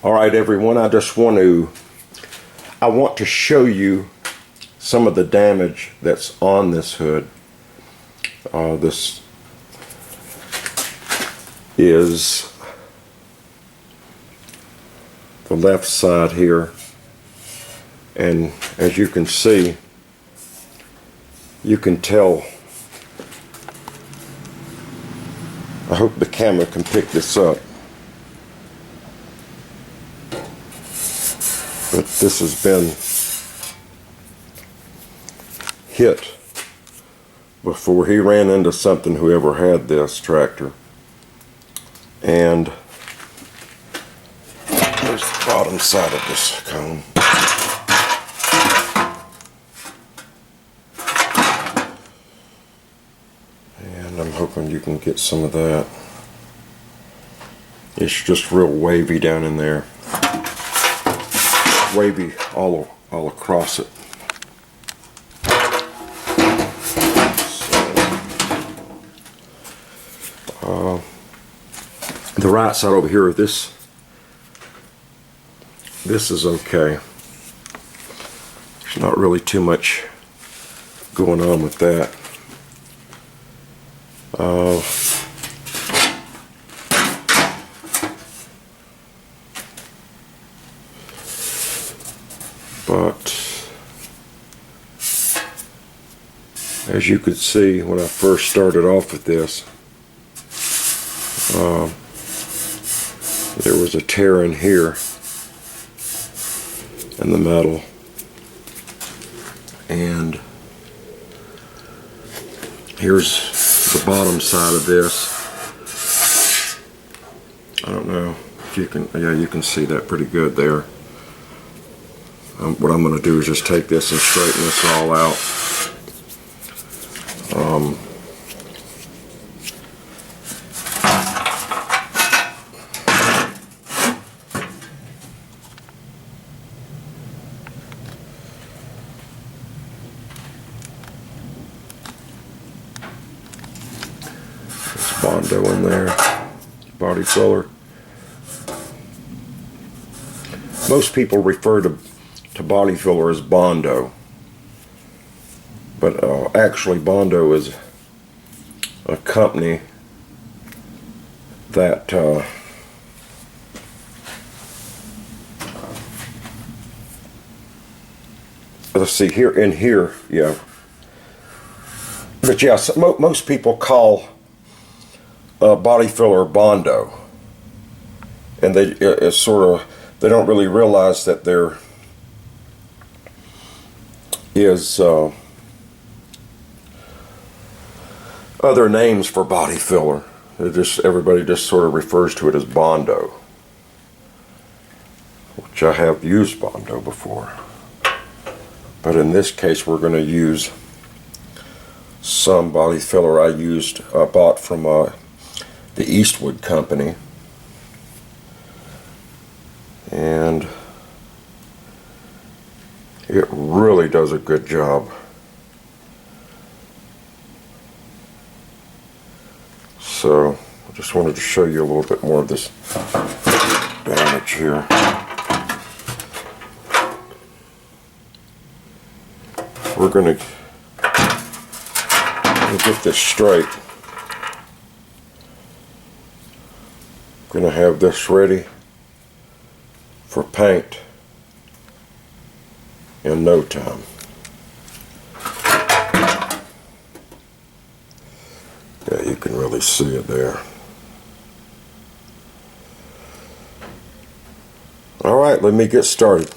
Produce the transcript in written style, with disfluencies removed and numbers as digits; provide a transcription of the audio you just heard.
Alright everyone, I want to show you some of the damage that's on this hood. This is the left side here, and as you can see, you can tell. I hope the camera can pick this up. But this has been hit before. He ran into something, whoever had this tractor. And there's the bottom side of this cone. And I'm hoping you can get some of that. It's just real wavy down in there. Wavy all across it. So, the right side over here, this is okay. There's not really too much going on with that. But as you could see when I first started off with this, there was a tear in here in the metal, and here's the bottom side of this. I don't know if you can, yeah, you can see that pretty good there. What I'm going to do is just take this and straighten this all out. There's Bondo in there, body filler. Most people refer to body filler as Bondo, but actually Bondo is a company that let's see, here in here, yeah, but yeah, so most people call body filler Bondo, and it's sort of, they don't really realize that there is other names for body filler. Everybody just sort of refers to it as Bondo, which I have used Bondo before. But in this case, we're going to use some body filler I bought from the Eastwood company, and it really does a good job. So I just wanted to show you a little bit more of this damage here. We're going to get this straight. I'm going to have this ready for paint in no time. Yeah, you can really see it there. Alright, let me get started.